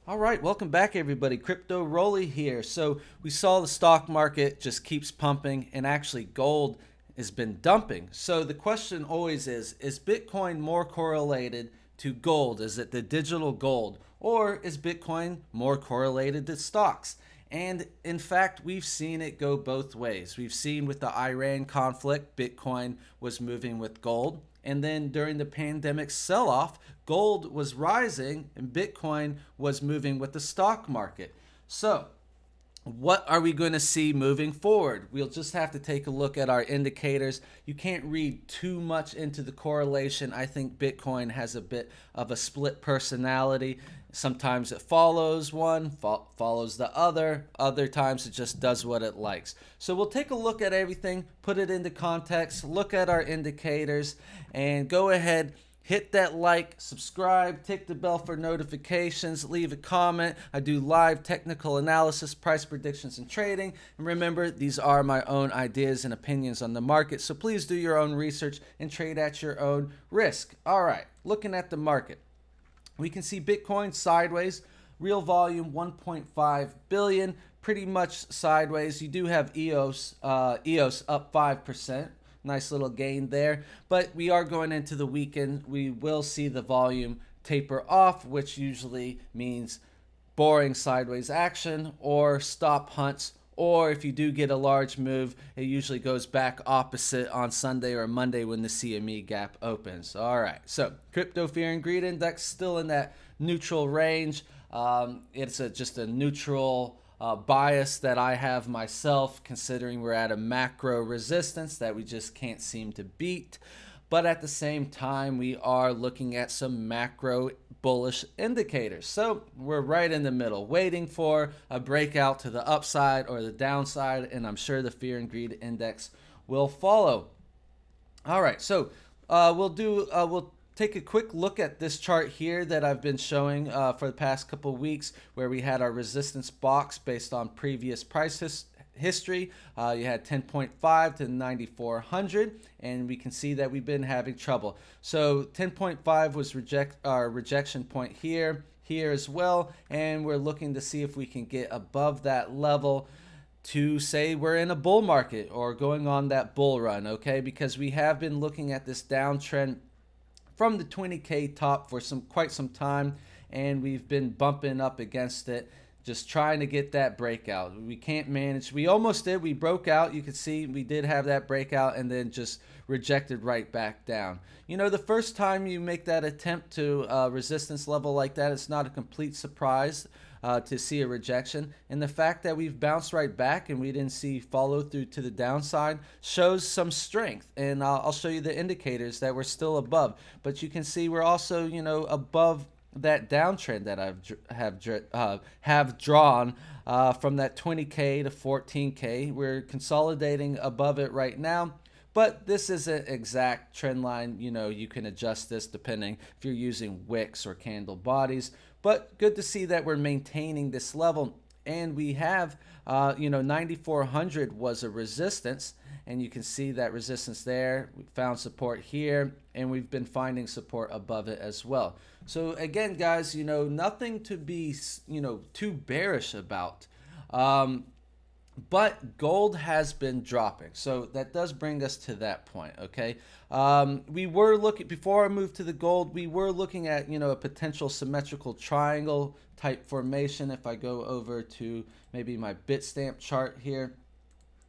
All right, welcome back, everybody. Crypto Rolly here. So we saw the stock market just keeps pumping, and actually gold has been dumping. So the question always is Bitcoin more correlated to gold? Is it the digital gold? Or is Bitcoin more correlated to stocks? And in fact, we've seen it go both ways. We've seen with the Iran conflict, Bitcoin was moving with gold. And then during the pandemic sell off, gold was rising and Bitcoin was moving with the stock market. So, what are we going to see moving forward? We'll just have to take a look at our indicators. You can't read too much into the correlation. I think Bitcoin has a bit of a split personality. Sometimes it follows one, follows the other. Other times it just does what it likes. So we'll take a look at everything, put it into context, look at our indicators, and go ahead, hit that like, subscribe, tick the bell for notifications, leave a comment. I do live technical analysis, price predictions, and trading. And remember, these are my own ideas and opinions on the market, so please do your own research and trade at your own risk. All right, looking at the market, we can see Bitcoin sideways, real volume 1.5 billion, pretty much sideways. You do have EOS up 5%. Nice little gain there. But we are going into the weekend. We will see the volume taper off, which usually means boring sideways action or stop hunts. Or if you do get a large move, it usually goes back opposite on Sunday or Monday when the CME gap opens. All right, so crypto fear and greed index still in that neutral range. It's just a neutral bias that I have myself, considering we're at a macro resistance that we just can't seem to beat. But at the same time, we are looking at some macro bullish indicators. So we're right in the middle, waiting for a breakout to the upside or the downside, and I'm sure the fear and greed index will follow. All right, so we'll take a quick look at this chart here that I've been showing for the past couple weeks, where we had our resistance box based on previous price history. You had 10.5 to 9400, and we can see that we've been having trouble. So 10.5 was our rejection point here as well, and we're looking to see if we can get above that level to say we're in a bull market or going on that bull run, okay? Because we have been looking at this downtrend from the 20K top for quite some time, and we've been bumping up against it, just trying to get that breakout. We can't manage. We almost did. We broke out. You can see we did have that breakout and then just rejected right back down. You know, the first time you make that attempt to resistance level like that, it's not a complete surprise to see a rejection. And the fact that we've bounced right back and we didn't see follow through to the downside shows some strength. And I'll show you the indicators that we're still above. But you can see we're also, you know, above that downtrend that have drawn from that 20K to 14K. We're consolidating above it right now. But this isn't exact trend line. You know, you can adjust this depending if you're using wicks or candle bodies. But good to see that we're maintaining this level. And we have, 9,400 was a resistance. And you can see that resistance there. We found support here. And we've been finding support above it as well. So again, guys, you know, nothing to be, too bearish about. But gold has been dropping, so that does bring us to that point. Okay, we were looking, before I moved to the gold, we were looking at, a potential symmetrical triangle type formation. If I go over to maybe my Bitstamp chart here,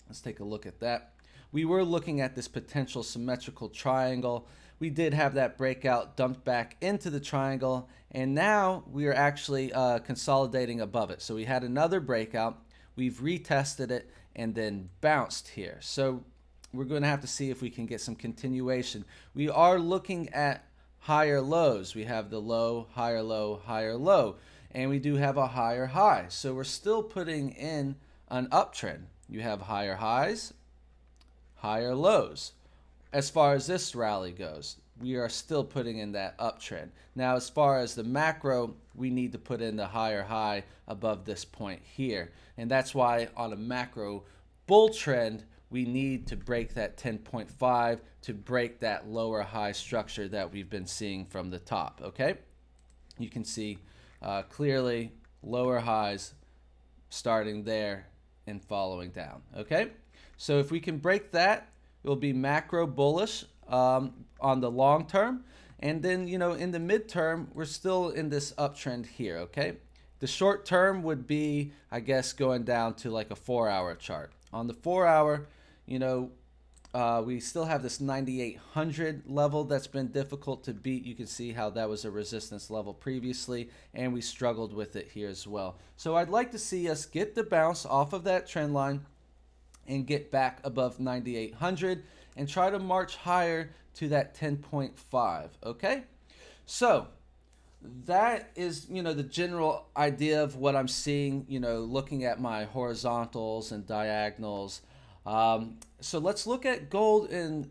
let's take a look at that. We were looking at this potential symmetrical triangle. We did have that breakout, dumped back into the triangle, and now we are actually consolidating above it. So we had another breakout. We've retested it and then bounced here. So we're going to have to see if we can get some continuation. We are looking at higher lows. We have the low, higher low, higher low, and we do have a higher high. So we're still putting in an uptrend. You have higher highs, higher lows. As far as this rally goes, we are still putting in that uptrend. Now, as far as the macro, we need to put in the higher high above this point here. And that's why on a macro bull trend, we need to break that 10.5 to break that lower high structure that we've been seeing from the top, okay? You can see clearly lower highs starting there and following down. Okay, so if we can break that, it will be macro bullish on the long term. And then, in the midterm, we're still in this uptrend here. Okay, the short term would be, I guess, going down to like a 4-hour chart. On the 4-hour, we still have this 9,800 level that's been difficult to beat. You can see how that was a resistance level previously, and we struggled with it here as well. So I'd like to see us get the bounce off of that trend line and get back above 9,800 and try to march higher to that 10.5. Okay, so that is, the general idea of what I'm seeing, looking at my horizontals and diagonals. So let's look at gold and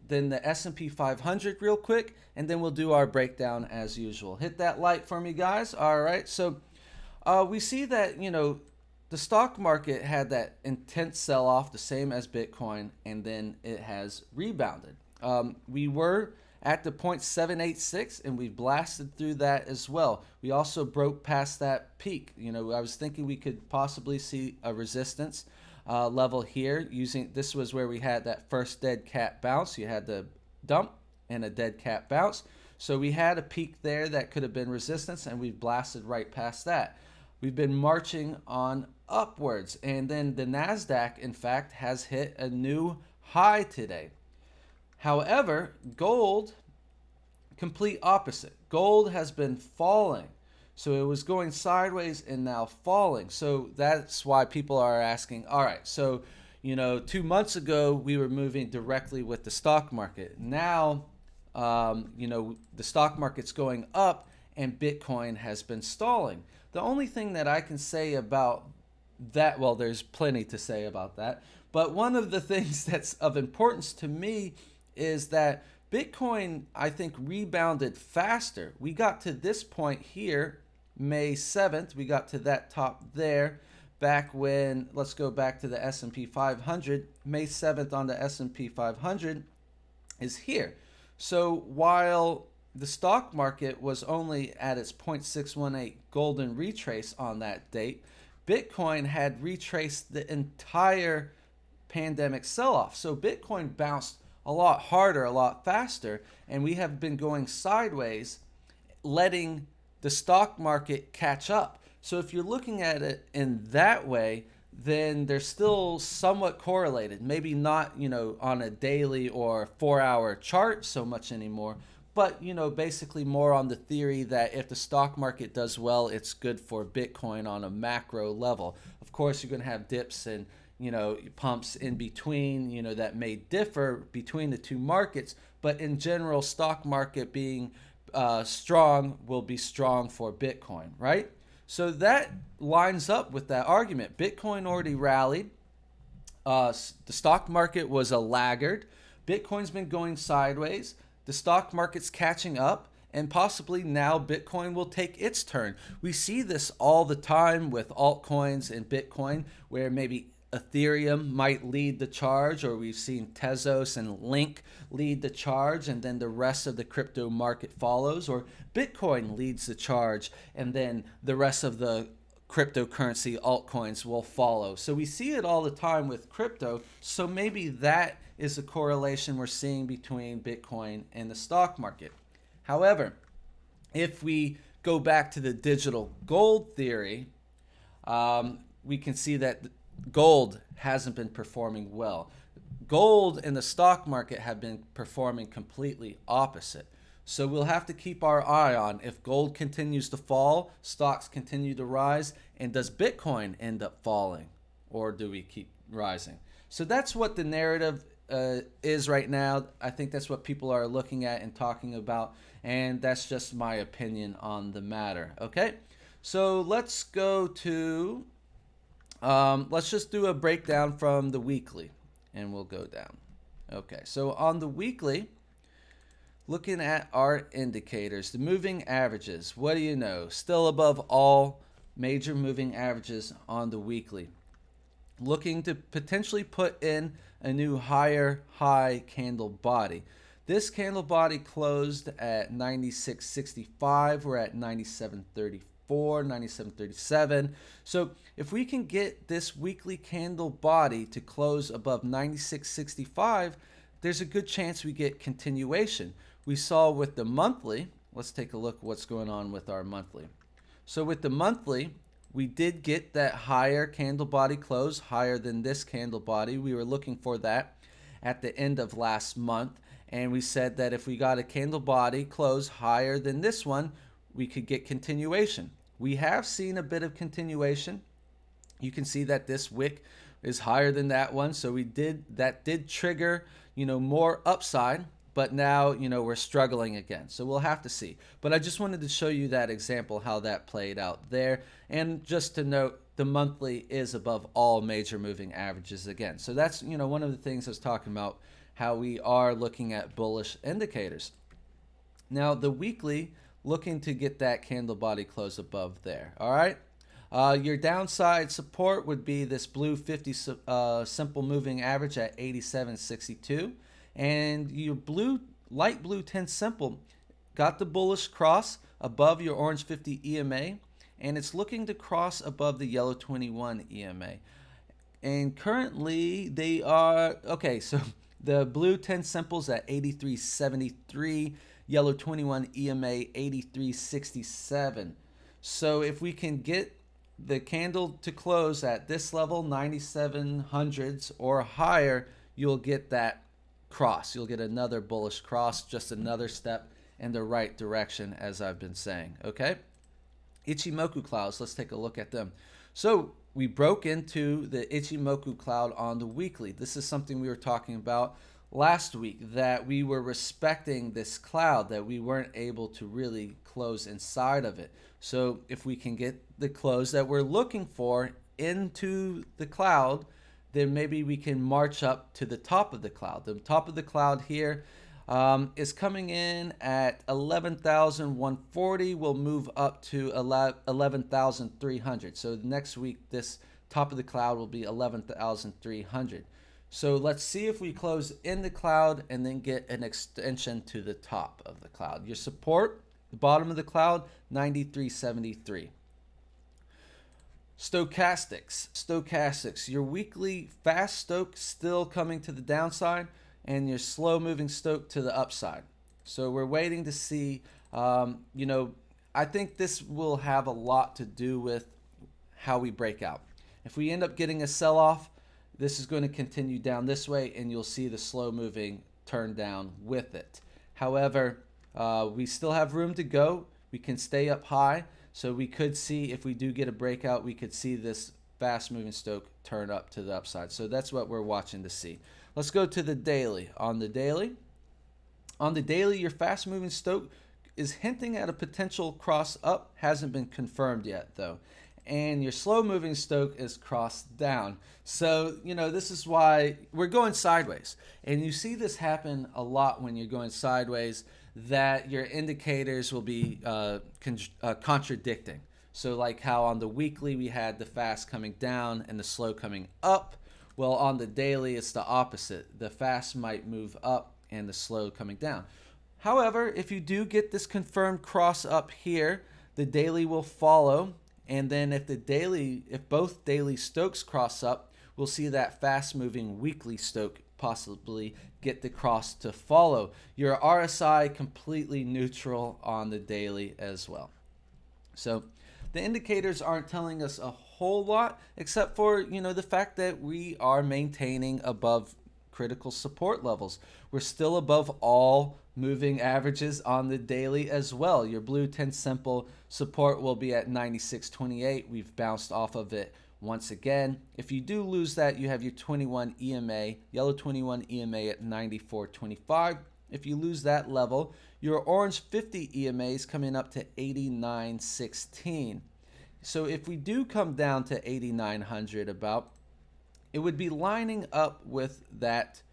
then the S&P 500 real quick, and then we'll do our breakdown as usual. Hit that like for me, guys. All right, so we see that, the stock market had that intense sell-off, the same as Bitcoin, and then it has rebounded. We were at the 0.786, and we blasted through that as well. We also broke past that peak. I was thinking we could possibly see a resistance level here. This was where we had that first dead cat bounce. You had the dump and a dead cat bounce. So we had a peak there that could have been resistance, and we've blasted right past that. We've been marching on upwards, and then the NASDAQ, in fact, has hit a new high today. However, gold, complete opposite. Gold has been falling. So it was going sideways and now falling. So that's why people are asking, all right, so, 2 months ago, we were moving directly with the stock market. Now, the stock market's going up and Bitcoin has been stalling. The only thing that I can say about that, well, there's plenty to say about that, but one of the things that's of importance to me is that Bitcoin, I think, rebounded faster. We got to this point here, May 7th, we got to that top there back when, let's go back to the S&P 500. May 7th on the S&P 500 is here. So while the stock market was only at its 0.618 golden retrace on that date, Bitcoin had retraced the entire pandemic sell-off. So Bitcoin bounced a lot harder, a lot faster, and we have been going sideways, letting the stock market catch up. So if you're looking at it in that way, then they're still somewhat correlated. Maybe not, on a daily or 4-hour chart so much anymore, but, basically more on the theory that if the stock market does well, it's good for Bitcoin on a macro level. Of course, you're going to have dips and, pumps in between, that may differ between the two markets, but in general, stock market being strong will be strong for Bitcoin, right? So that lines up with that argument. Bitcoin already rallied. The stock market was a laggard. Bitcoin's been going sideways. The stock market's catching up, and possibly now Bitcoin will take its turn. We see this all the time with altcoins and Bitcoin, where maybe Ethereum might lead the charge, or we've seen Tezos and Link lead the charge, and then the rest of the crypto market follows, or Bitcoin leads the charge, and then the rest of the cryptocurrency altcoins will follow. So we see it all the time with crypto. So maybe that is a correlation we're seeing between Bitcoin and the stock market. However, if we go back to the digital gold theory, we can see that gold hasn't been performing well. Gold and the stock market have been performing completely opposite. So we'll have to keep our eye on if gold continues to fall, stocks continue to rise, and does Bitcoin end up falling, or do we keep rising? So that's what the narrative is right now. I think that's what people are looking at and talking about, and that's just my opinion on the matter. Okay, so let's go to, let's just do a breakdown from the weekly, and we'll go down. Okay, so on the weekly, looking at our indicators, the moving averages, what do you know? Still above all major moving averages on the weekly. Looking to potentially put in a new higher high candle body. This candle body closed at 96.65. We're at 97.34. 97.34, 97.37. So if we can get this weekly candle body to close above 96.65, there's a good chance we get continuation. We saw with the monthly, let's take a look what's going on with our monthly. So with the monthly, we did get that higher candle body close, higher than this candle body. We were looking for that at the end of last month, and we said that if we got a candle body close higher than this one, we could get continuation. We have seen a bit of continuation. You can see that this wick is higher than that one, so that did trigger, more upside. But now, we're struggling again. So we'll have to see. But I just wanted to show you that example, how that played out there. And just to note, the monthly is above all major moving averages again. So that's, one of the things I was talking about, how we are looking at bullish indicators. Now, the weekly, looking to get that candle body close above there. All right. Your downside support would be this blue 50 simple moving average at 87.62. And your light blue 10 simple got the bullish cross above your orange 50 EMA, and it's looking to cross above the yellow 21 EMA. And currently they are, okay, so the blue 10 simples at 83.73, yellow 21 EMA 83.67. So if we can get the candle to close at this level, 9700s or higher, you'll get that cross. You'll get another bullish cross, just another step in the right direction, as I've been saying. Okay, Ichimoku clouds, let's take a look at them. So we broke into the Ichimoku cloud on the weekly. This is something we were talking about last week, that we were respecting this cloud, that we weren't able to really close inside of it. So if we can get the close that we're looking for into the cloud, then maybe we can march up to the top of the cloud. The top of the cloud here is coming in at 11,140. We'll move up to 11,300. So next week, this top of the cloud will be 11,300. So let's see if we close in the cloud and then get an extension to the top of the cloud. Your support, the bottom of the cloud, 93.73. Stochastics, your weekly fast stoke still coming to the downside, and your slow moving stoke to the upside. So we're waiting to see, I think this will have a lot to do with how we break out. If we end up getting a sell-off, this is going to continue down this way, and you'll see the slow moving turn down with it. However, we still have room to go. We can stay up high. So we could see, if we do get a breakout, we could see this fast moving stoke turn up to the upside. So that's what we're watching to see. Let's go to the daily. On the daily, your fast moving stoke is hinting at a potential cross up. Hasn't been confirmed yet though. And your slow moving stoke is crossed down. So, this is why we're going sideways. And you see this happen a lot when you're going sideways, that your indicators will be contradicting. So like how on the weekly we had the fast coming down and the slow coming up. Well, on the daily it's the opposite. The fast might move up and the slow coming down. However, if you do get this confirmed cross up here, the daily will follow. And then if both daily stokes cross up, we'll see that fast moving weekly stoke possibly get the cross to follow. Your RSI completely neutral on the daily as well. So the indicators aren't telling us a whole lot, except for, the fact that we are maintaining above critical support levels. We're still above all moving averages on the daily as well. Your blue 10 simple support will be at 96.28. We've bounced off of it once again. If you do lose that, you have your 21 EMA, yellow 21 EMA at 94.25. If you lose that level, your orange 50 EMA is coming up to 89.16. So if we do come down to 8,900 about, it would be lining up with that,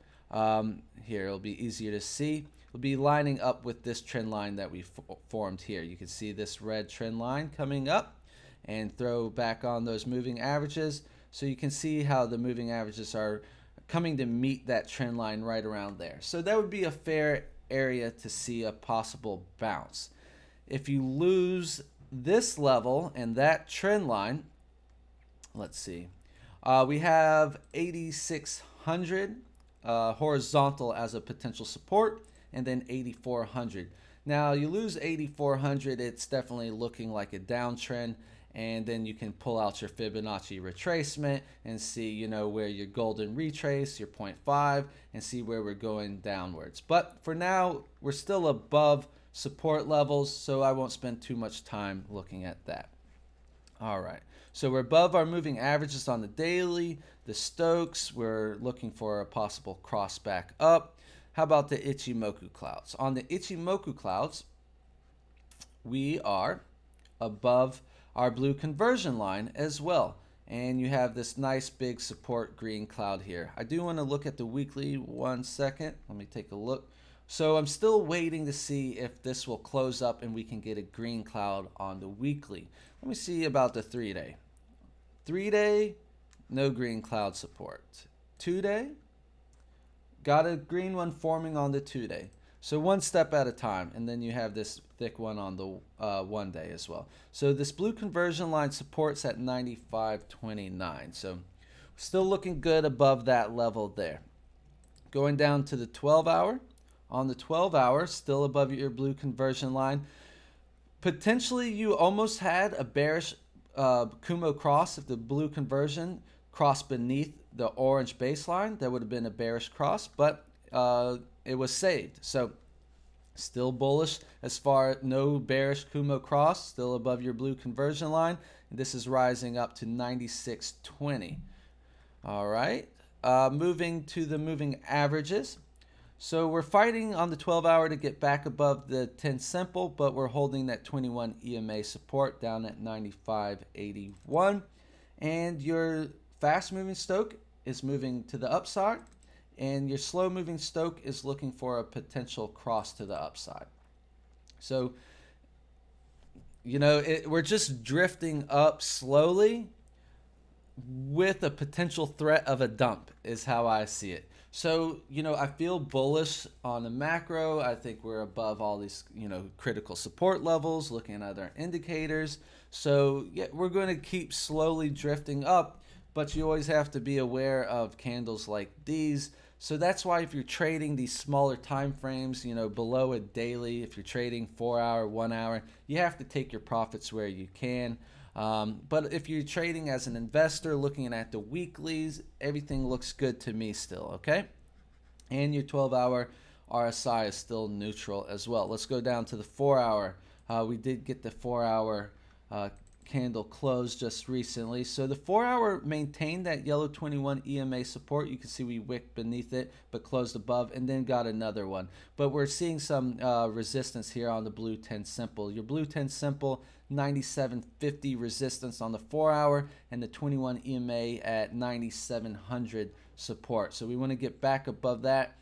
here it'll be easier to see, it'll be lining up with this trend line that we formed here. You can see this red trend line coming up, and throw back on those moving averages, so you can see how the moving averages are coming to meet that trend line right around there. So that would be a fair area to see a possible bounce. If you lose this level and that trend line, let's see, we have 8,600 horizontal as a potential support, and then 8,400. Now you lose 8,400, it's definitely looking like a downtrend, and then you can pull out your Fibonacci retracement and see, you know, where your golden retrace, your 0.5, and see where we're going downwards. But for now, we're still above support levels, so I won't spend too much time looking at that. All right, so we're above our moving averages on the daily. The Stokes, we're looking for a possible cross back up. How about the Ichimoku clouds? On the Ichimoku clouds, we are above our blue conversion line as well. And you have this nice big support green cloud here. I do want to look at the weekly 1 second. Let me take a look. So I'm still waiting to see if this will close up and we can get a green cloud on the weekly. Let me see about the 3-day. 3-day, no green cloud support. 2-day, got a green one forming on the 2-day. So one step at a time, and then you have this thick one on the 1-day as well. So this blue conversion line supports at 95.29. So still looking good above that level there. Going down to the 12-hour. On the 12-hour, still above your blue conversion line. Potentially you almost had a bearish Kumo cross if the blue conversion crossed beneath the orange baseline. That would have been a bearish cross, but it was saved. So still bullish as far, no bearish Kumo cross, still above your blue conversion line. This is rising up to 96.20. All right, moving to the moving averages. So we're fighting on the 12-hour to get back above the 10 simple, but we're holding that 21 EMA support down at 95.81. And your fast moving Stoke is moving to the upside, and your slow moving Stoke is looking for a potential cross to the upside. So, you know, we're just drifting up slowly with a potential threat of a dump is how I see it. So, you know, I feel bullish on the macro. I think we're above all these, you know, critical support levels, looking at other indicators. So, yeah, we're going to keep slowly drifting up, but you always have to be aware of candles like these. So that's why if you're trading these smaller time frames, you know, below a daily, if you're trading 4-hour, 1 hour, you have to take your profits where you can. But if you're trading as an investor, looking at the weeklies, everything looks good to me still, okay? And your 12-hour RSI is still neutral as well. Let's go down to the 4-hour. We did get the 4-hour candle closed just recently. So the 4-hour maintained that yellow 21 EMA support. You can see we wicked beneath it, but closed above and then got another one. But we're seeing some resistance here on the blue 10 simple. Your blue 10 simple, 97.50 resistance on the 4-hour, and the 21 EMA at 9,700 support. So we want to get back above that,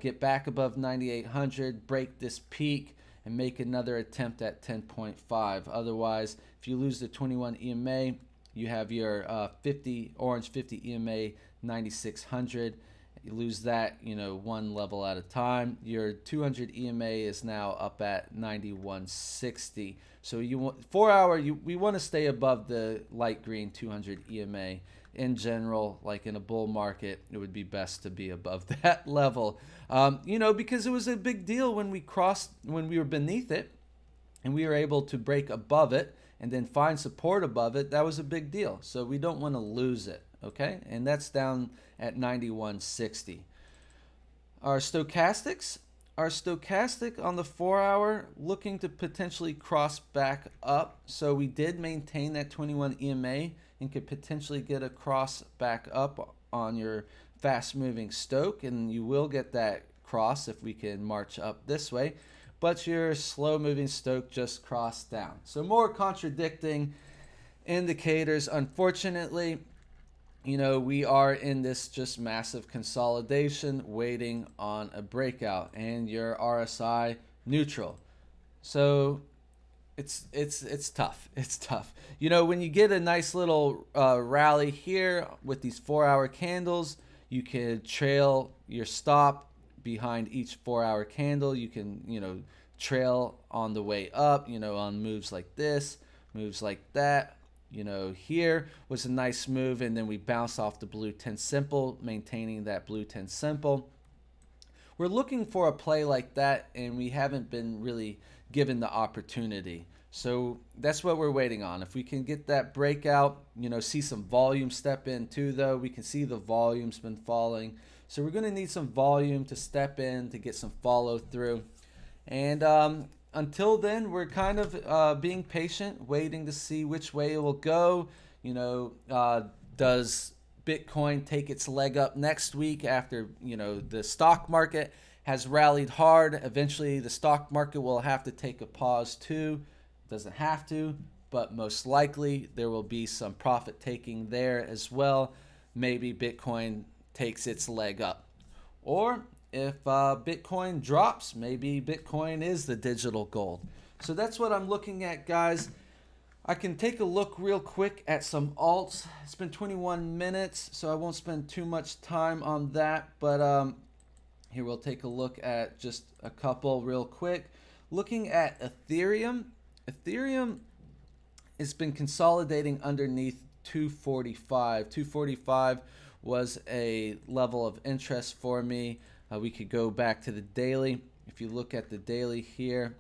get back above 9,800, break this peak, and make another attempt at 10.5. Otherwise, if you lose the 21 EMA, you have your 50 orange 50 EMA 9600. You lose that, you know, one level at a time. Your 200 EMA is now up at 9160. So you want 4-hour. We want to stay above the light green 200 EMA. In general, like in a bull market, it would be best to be above that level, you know, because it was a big deal when we were beneath it, and we were able to break above it and then find support above it. That was a big deal. So we don't want to lose it, okay? And that's down at 9160. Our stochastics on the 4-hour looking to potentially cross back up. So we did maintain that 21 EMA and could potentially get a cross back up on your fast moving Stoke, and you will get that cross if we can march up this way. But your slow moving Stoke just crossed down. So more contradicting indicators. Unfortunately, you know, we are in this just massive consolidation waiting on a breakout, and your RSI neutral. So it's tough. It's tough. You know, when you get a nice little rally here with these 4-hour candles, you can trail your stop behind each 4-hour candle. You can, you know, trail on the way up, you know, on moves like this, moves like that. You know, here was a nice move, and then we bounce off the blue 10 simple, maintaining that blue 10 simple. We're looking for a play like that, and we haven't been really given the opportunity. So that's what we're waiting on. If we can get that breakout, you know, see some volume step in too, though. We can see the volume's been falling. So we're going to need some volume to step in to get some follow through. And until then, we're kind of being patient, waiting to see which way it will go. You know, does Bitcoin take its leg up next week after, you know, the stock market has rallied hard? Eventually, the stock market will have to take a pause too. Doesn't have to, but most likely there will be some profit taking there as well. Maybe Bitcoin takes its leg up. Or if Bitcoin drops, maybe Bitcoin is the digital gold. So that's what I'm looking at, guys. I can take a look real quick at some alts. It's been 21 minutes, so I won't spend too much time on that. But here we'll take a look at just a couple real quick. Looking at Ethereum. Ethereum has been consolidating underneath 245. 245 was a level of interest for me. We could go back to the daily. If you look at the daily here,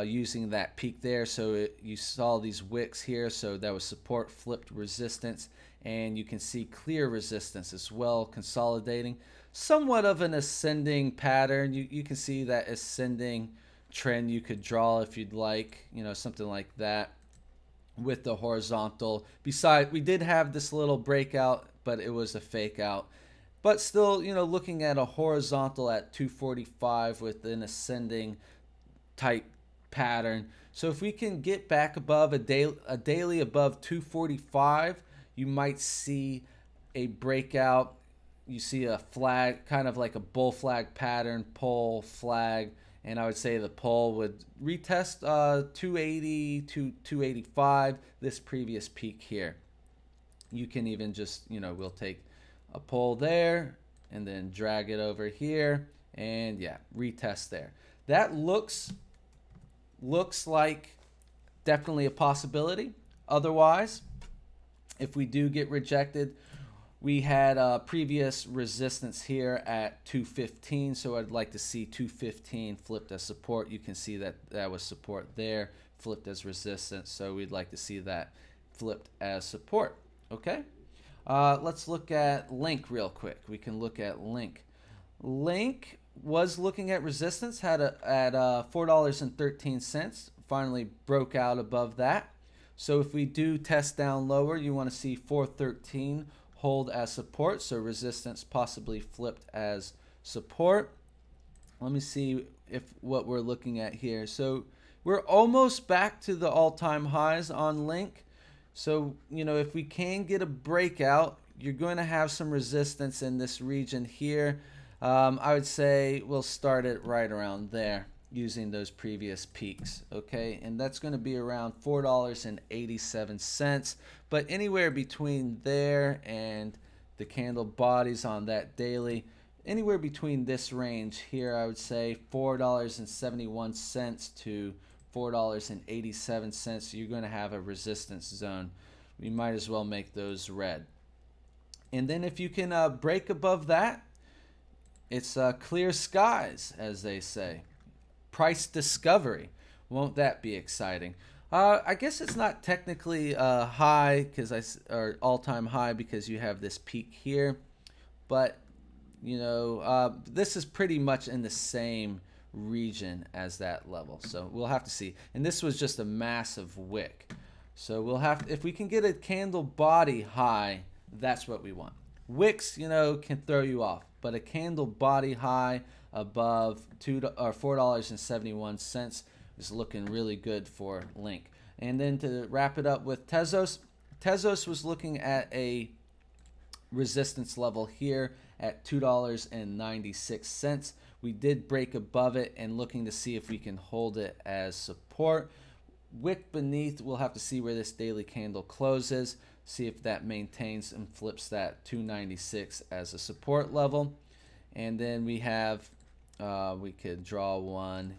using that peak there, so you saw these wicks here, so that was support, flipped resistance, and you can see clear resistance as well, consolidating. Somewhat of an ascending pattern. You can see that ascending trend you could draw if you'd like, you know, something like that with the horizontal. Besides, we did have this little breakout, but it was a fake out. But still, you know, looking at a horizontal at 245 with an ascending type pattern. So if we can get back above a daily above 245, you might see a breakout. You see a flag, kind of like a bull flag pattern, pull flag, and I would say the pull would retest 280 to 285, this previous peak here. You can even just, you know, we'll take a pull there and then drag it over here, and yeah, retest there. That looks like definitely a possibility. Otherwise, if we do get rejected, we had a previous resistance here at 215, so I'd like to see 215 flipped as support. You can see that that was support there, flipped as resistance, so we'd like to see that flipped as support. Okay, let's look at Link real quick. We can look at Link. Link was looking at resistance, had at $4.13, finally broke out above that. So if we do test down lower, you want to see 413 hold as support, so resistance possibly flipped as support. Let me see if what we're looking at here. So we're almost back to the all-time highs on Link. So, you know, if we can get a breakout, you're going to have some resistance in this region here. I would say we'll start it right around there using those previous peaks, okay? And that's going to be around $4.87. But anywhere between there and the candle bodies on that daily, anywhere between this range here, I would say $4.71 to $4.87, you're going to have a resistance zone. We might as well make those red. And then if you can break above that, it's clear skies, as they say. Price discovery. Won't that be exciting? I guess it's not technically high or all-time high because you have this peak here, but you know this is pretty much in the same region as that level. So we'll have to see. And this was just a massive wick. So we'll have if we can get a candle body high, that's what we want. Wicks, you know, can throw you off, but a candle body high above $4.71 is looking really good for Link. And then to wrap it up with Tezos, Tezos was looking at a resistance level here at $2.96. We did break above it and looking to see if we can hold it as support. Wick beneath, we'll have to see where this daily candle closes, see if that maintains and flips that 296 as a support level. And then we have we could draw one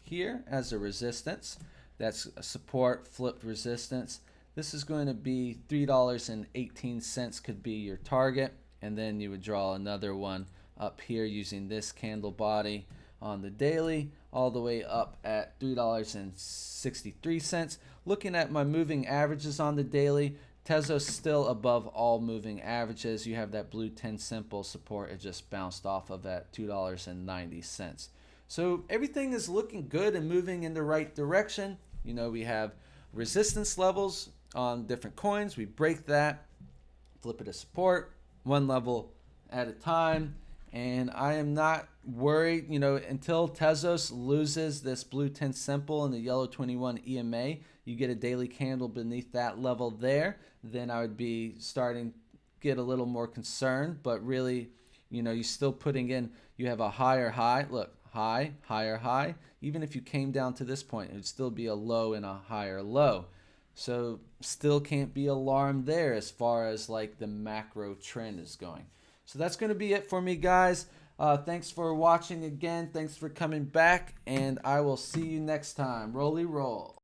here as a resistance. That's a support, flipped resistance. This is going to be $3.18 could be your target, and then you would draw another one up here using this candle body on the daily, all the way up at $3.63. Looking at my moving averages on the daily, Tezos still above all moving averages. You have that blue 10 simple support. It just bounced off of at $2.90. So everything is looking good and moving in the right direction. You know, we have resistance levels on different coins. We break that, flip it to support, one level at a time. And I am not worried, you know, until Tezos loses this blue 10 simple and the yellow 21 EMA, you get a daily candle beneath that level there, then I would be starting to get a little more concerned. But really, you know, you're still putting in, you have a higher high, look, high, higher high. Even if you came down to this point, it would still be a low and a higher low. So still can't be alarmed there as far as like the macro trend is going. So that's going to be it for me, guys. Thanks for watching again. Thanks for coming back, and I will see you next time. Rolly roll.